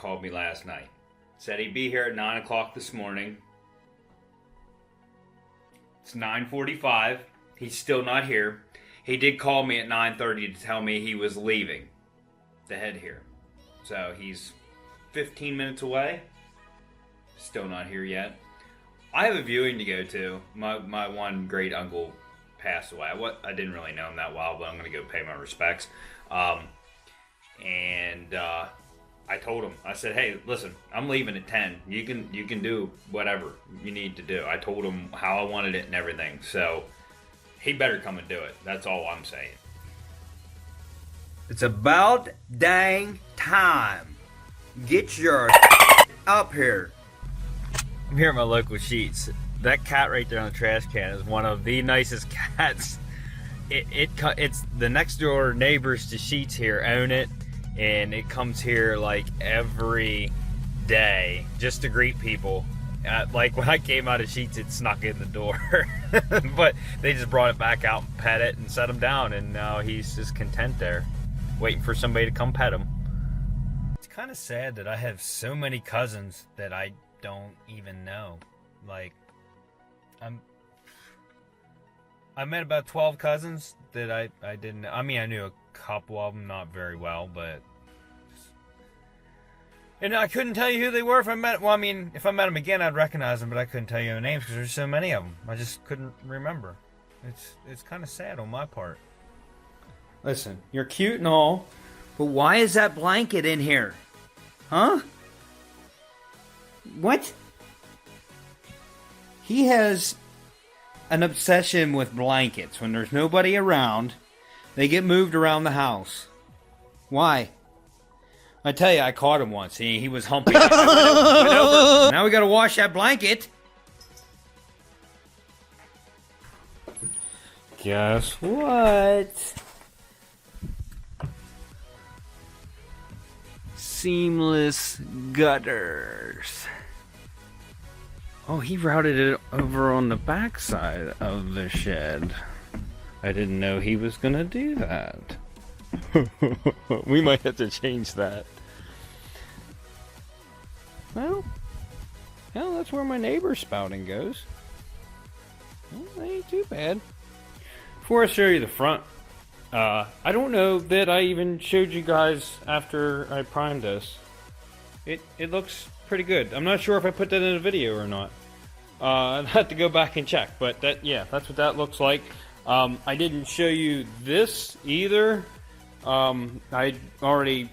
called me last night. Said he'd be here at 9 o'clock this morning. It's 9:45. He's still not here. He did call me at 9:30 to tell me he was leaving to head here. So he's 15 minutes away. Still not here yet. I have a viewing to go to. My one great uncle passed away. I didn't really know him that well, but I'm going to go pay my respects. I told him, I said, hey, listen, I'm leaving at 10. You can do whatever you need to do. I told him how I wanted it and everything. So he better come and do it. That's all I'm saying. It's about dang time. Get your up here. I'm here at my local Sheets. That cat right there on the trash can is one of the nicest cats. It's the next door neighbors to Sheets here own it, and it comes here like every day just to greet people. Like when I came out of Sheets, it snuck in the door, but they just brought it back out and pet it and set him down, and now he's just content there, waiting for somebody to come pet him. It's kind of sad that I have so many cousins that I don't even know. Like, I met about 12 cousins that I didn't know. I mean, I knew a couple of them, not very well, but... And I couldn't tell you who they were if I met... Well, I mean, if I met them again, I'd recognize them, but I couldn't tell you their names because there's so many of them. I just couldn't remember. It's kind of sad on my part. Listen, you're cute and all, but why is that blanket in here? Huh? What? He has an obsession with blankets. When there's nobody around, they get moved around the house. Why? I tell you, I caught him once. He was humping. Went over. Now we gotta wash that blanket. Guess what? Seamless gutters. Oh, he routed it over on the back side of the shed. I didn't know he was gonna do that. We might have to change that. Well, that's where my neighbor's spouting goes. Well, that ain't too bad. Before I show you the front, I don't know that I even showed you guys after I primed this. It looks pretty good. I'm not sure if I put that in a video or not. I'd have to go back and check, but that's what that looks like. I didn't show you this either. I already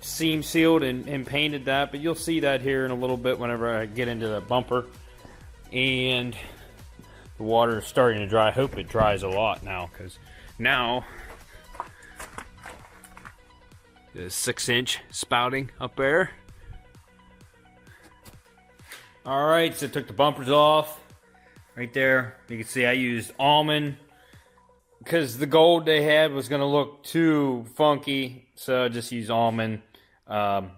seam sealed and painted that, but you'll see that here in a little bit whenever I get into the bumper. And the water is starting to dry. I hope it dries a lot now, because now the 6-inch spouting up there. Alright, so I took the bumpers off. Right there, you can see I used almond because the gold they had was going to look too funky, so I just used almond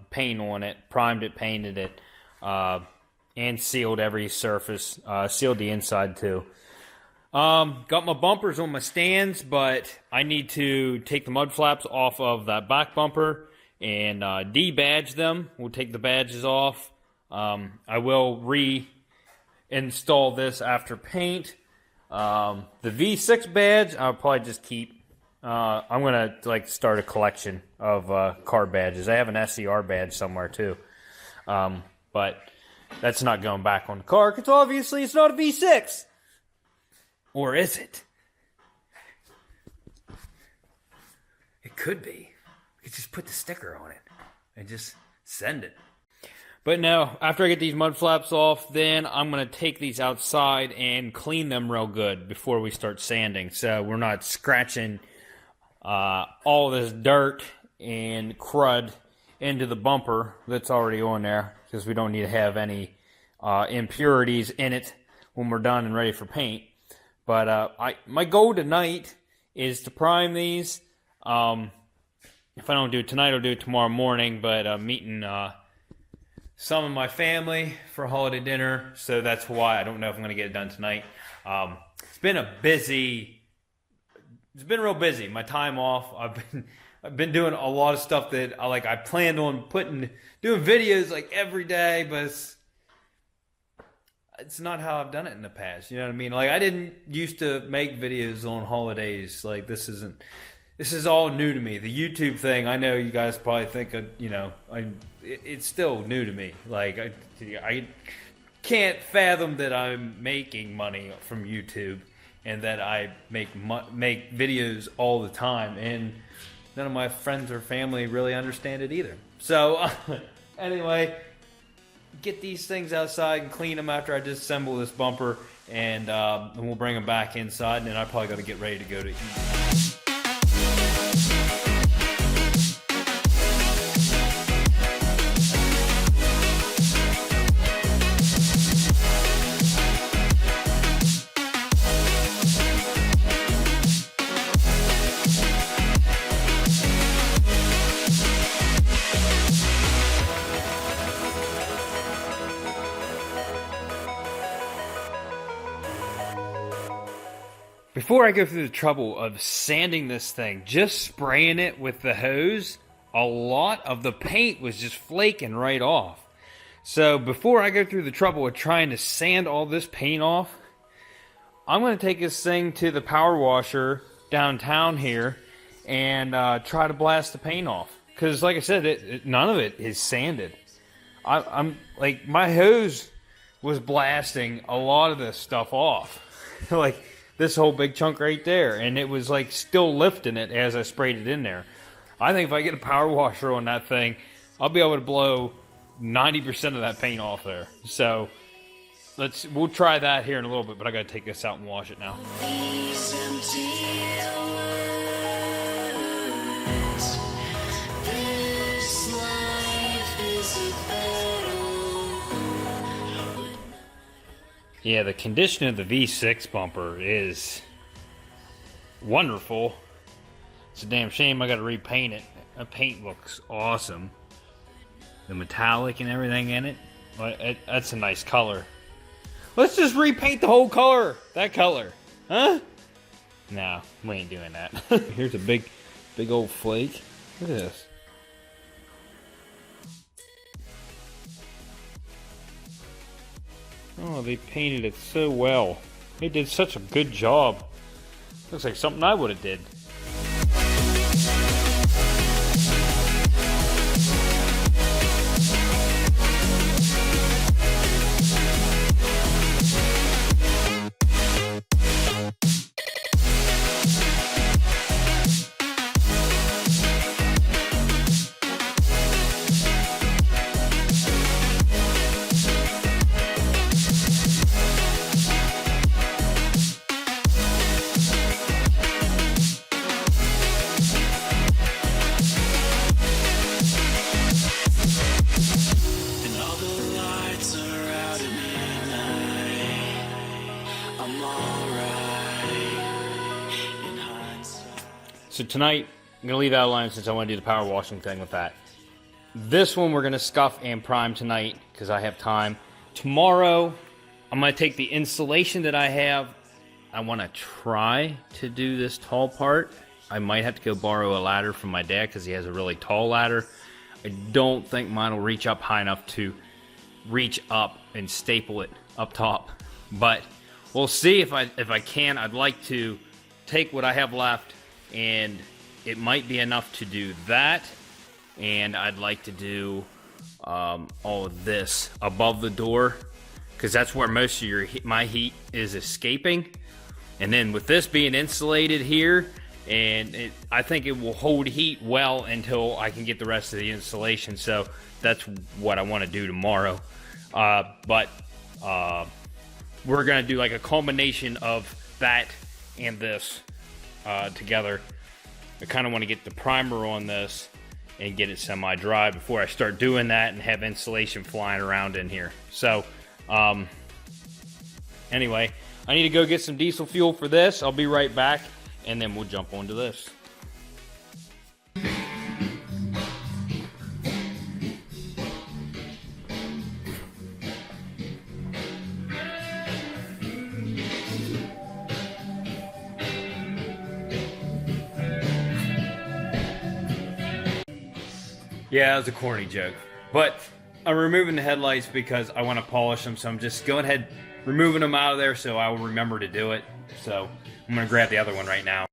paint on it, primed it, painted it, and sealed every surface, sealed the inside too. Got my bumpers on my stands, but I need to take the mud flaps off of that back bumper and de-badge them. We'll take the badges off. I will reinstall this after paint. The V6 badge, I'll probably just keep. I'm going to start a collection of car badges. I have an SCR badge somewhere too. But that's not going back on the car because obviously it's not a V6. Or is it? It could be. We could just put the sticker on it and just send it. But no, after I get these mud flaps off, then I'm going to take these outside and clean them real good before we start sanding. So we're not scratching all this dirt and crud into the bumper that's already on there, because we don't need to have any impurities in it when we're done and ready for paint. But my goal tonight is to prime these. If I don't do it tonight, I'll do it tomorrow morning. But I'm meeting some of my family for holiday dinner, so that's why I don't know if I'm going to get it done tonight. It's been real busy. My time off, I've been doing a lot of stuff that I planned on doing videos like every day, but it's not how I've done it in the past. You know what I mean? Like, I didn't used to make videos on holidays. Like, this is all new to me. The YouTube thing, I know you guys probably think it's still new to me. Like, I can't fathom that I'm making money from YouTube and that I make videos all the time, and none of my friends or family really understand it either. So anyway, get these things outside and clean them after I disassemble this bumper, and we'll bring them back inside, and then I probably got to get ready to go to eat. Before I go through the trouble of sanding this thing, just spraying it with the hose, a lot of the paint was just flaking right off. So before I go through the trouble of trying to sand all this paint off, I'm going to take this thing to the power washer downtown here and try to blast the paint off. Because like I said, none of it is sanded. I'm like, my hose was blasting a lot of this stuff off. Like, this whole big chunk right there, and it was like still lifting it as I sprayed it in there. I think if I get a power washer on that thing, I'll be able to blow 90% of that paint off there. So we'll try that here in a little bit, but I gotta take this out and wash it now. Yeah, the condition of the V6 bumper is wonderful. It's a damn shame I gotta repaint it. The paint looks awesome. The metallic and everything in it. That's a nice color. Let's just repaint the whole color. That color. Huh? No, we ain't doing that. Here's a big old flake. Look at this. Oh, they painted it so well. They did such a good job. Looks like something I would have did. So tonight, I'm going to leave that alone since I want to do the power washing thing with that. This one we're going to scuff and prime tonight because I have time. Tomorrow, I'm going to take the insulation that I have. I want to try to do this tall part. I might have to go borrow a ladder from my dad because he has a really tall ladder. I don't think mine will reach up high enough to reach up and staple it up top. But we'll see if I can. I'd like to take what I have left, and it might be enough to do that, and I'd like to do all of this above the door because that's where most of my heat is escaping. And then with this being insulated here, and I think it will hold heat well until I can get the rest of the insulation. So that's what I want to do tomorrow. But we're going to do like a combination of that and this together. I kind of want to get the primer on this and get it semi-dry before I start doing that and have insulation flying around in here. So anyway, I need to go get some diesel fuel for this. I'll be right back, and then we'll jump onto this. Yeah, it was a corny joke. But I'm removing the headlights because I want to polish them, so I'm just going ahead removing them out of there so I will remember to do it. So I'm going to grab the other one right now.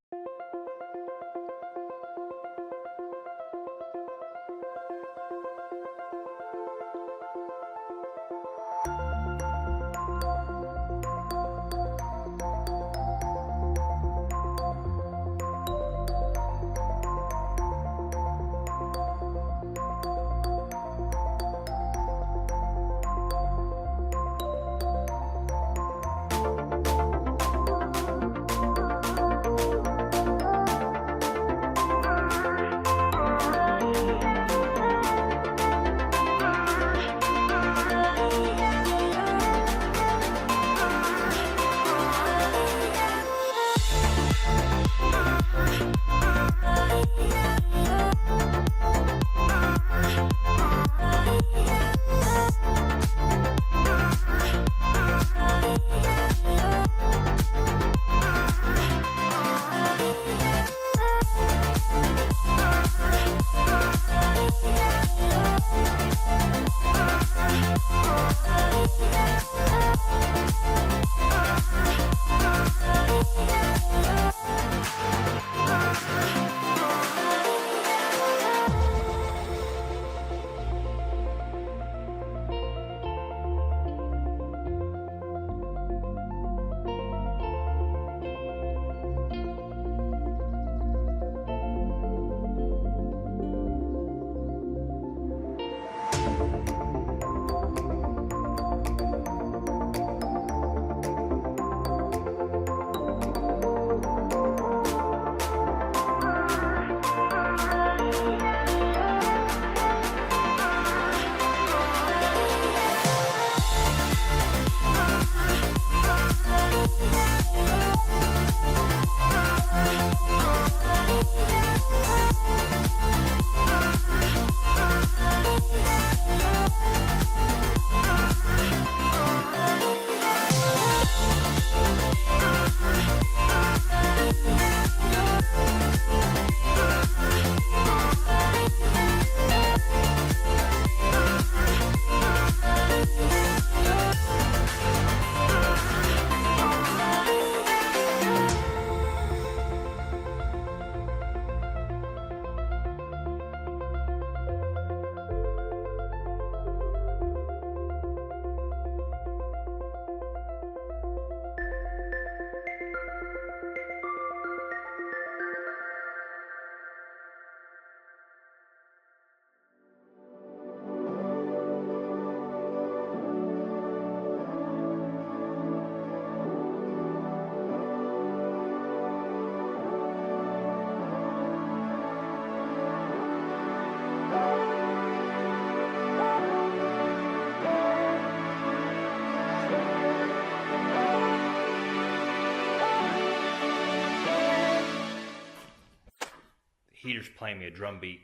Heater's playing me a drum beat.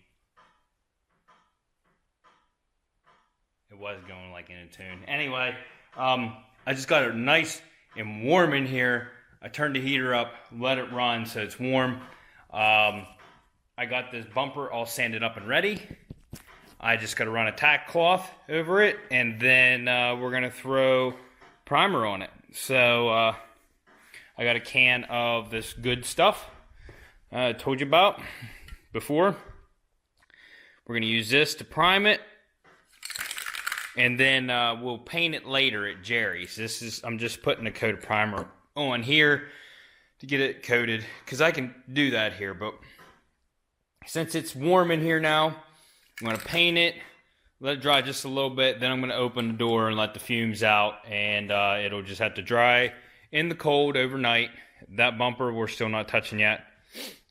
It was going like in a tune. Anyway, I just got it nice and warm in here. I turned the heater up, let it run so it's warm. I got this bumper all sanded up and ready. I just got to run a tack cloth over it, and then we're going to throw primer on it. So I got a can of this good stuff I told you about before. We're going to use this to prime it, and then we'll paint it later at Jerry's. I'm just putting a coat of primer on here to get it coated, because I can do that here, but since it's warm in here now, I'm going to paint it, let it dry just a little bit, then I'm going to open the door and let the fumes out, and it'll just have to dry in the cold overnight. That bumper we're still not touching yet,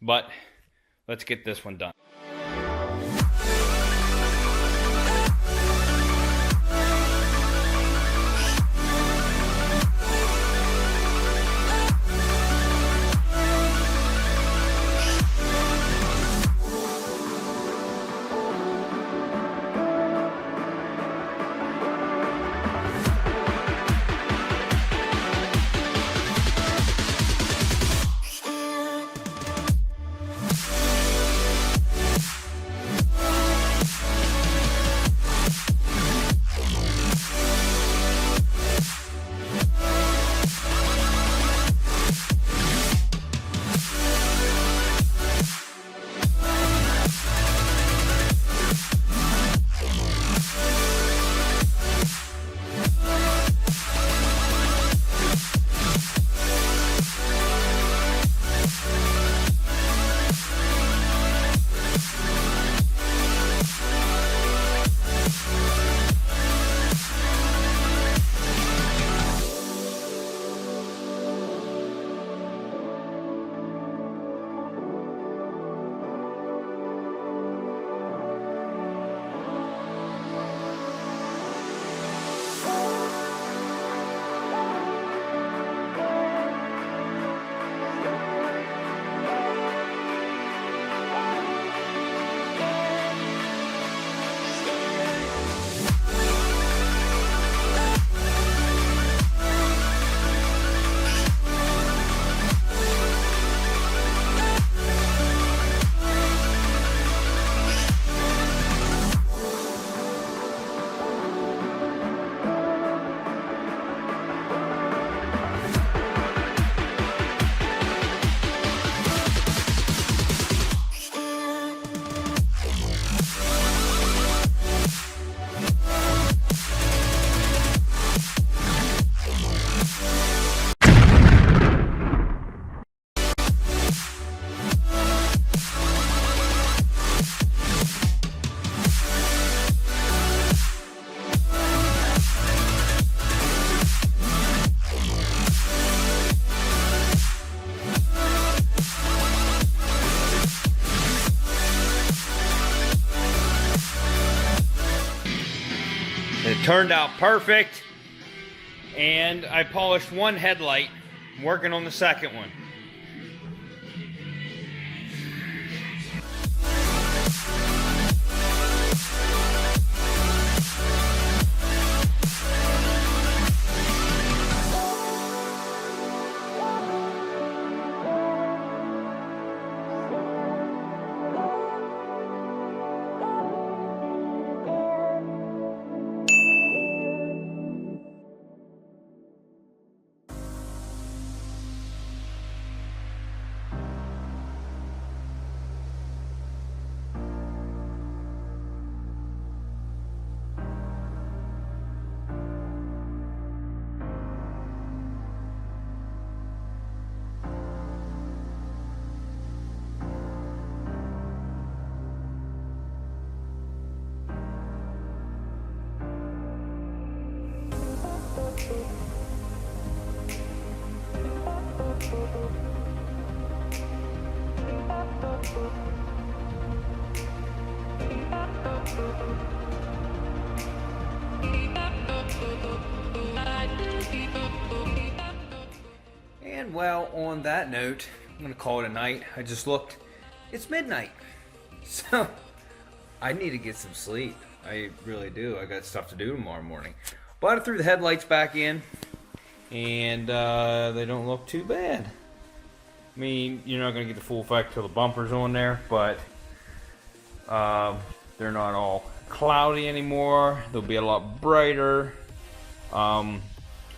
but let's get this one done. Turned out perfect. And I polished one headlight. I'm working on the second one. And well, on that note, I'm gonna call it a night. I just looked, it's midnight. So I need to get some sleep. I really do. I got stuff to do tomorrow morning. But I threw the headlights back in, and they don't look too bad. I mean, you're not gonna get the full effect till the bumper's on there, but they're not all cloudy anymore. They'll be a lot brighter.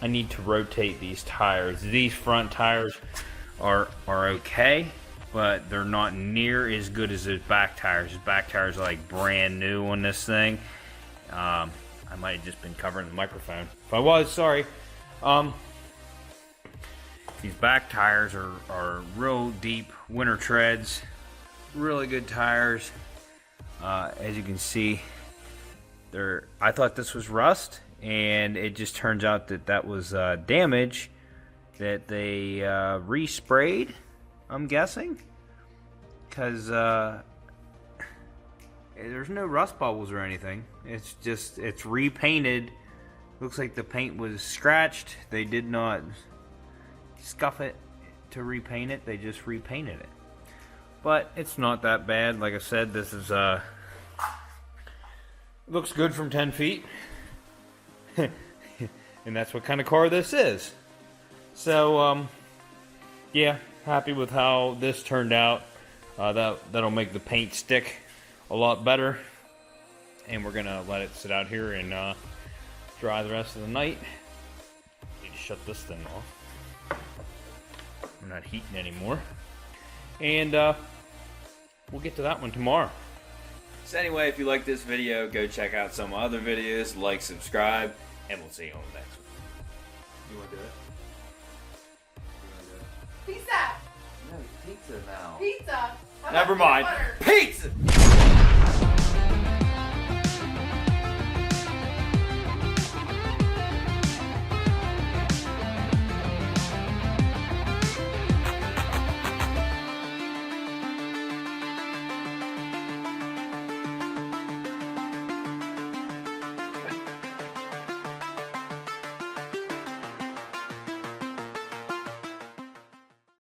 I need to rotate these tires. These front tires are okay, but they're not near as good as those back tires. Those back tires are like brand new on this thing. I might have just been covering the microphone. If I was, sorry. These back tires are real deep winter treads. Really good tires. As you can see, I thought this was rust, and it just turns out that was damage that they resprayed, I'm guessing, because there's no rust bubbles or anything. It's repainted. Looks like the paint was scratched. They did not scuff it to repaint it. They just repainted it. But it's not that bad. Like I said, this is looks good from 10 feet. And that's what kind of car this is. So yeah, happy with how this turned out. That'll make the paint stick a lot better. And we're gonna let it sit out here and dry the rest of the night. Need to shut this thing off. We're not heating anymore. And we'll get to that one tomorrow. So anyway, if you like this video, go check out some other videos, like, subscribe, and we'll see you on the next one. You want to do it? Pizza! No, pizza now. Pizza! How Never about mind. peanut butter? Pizza!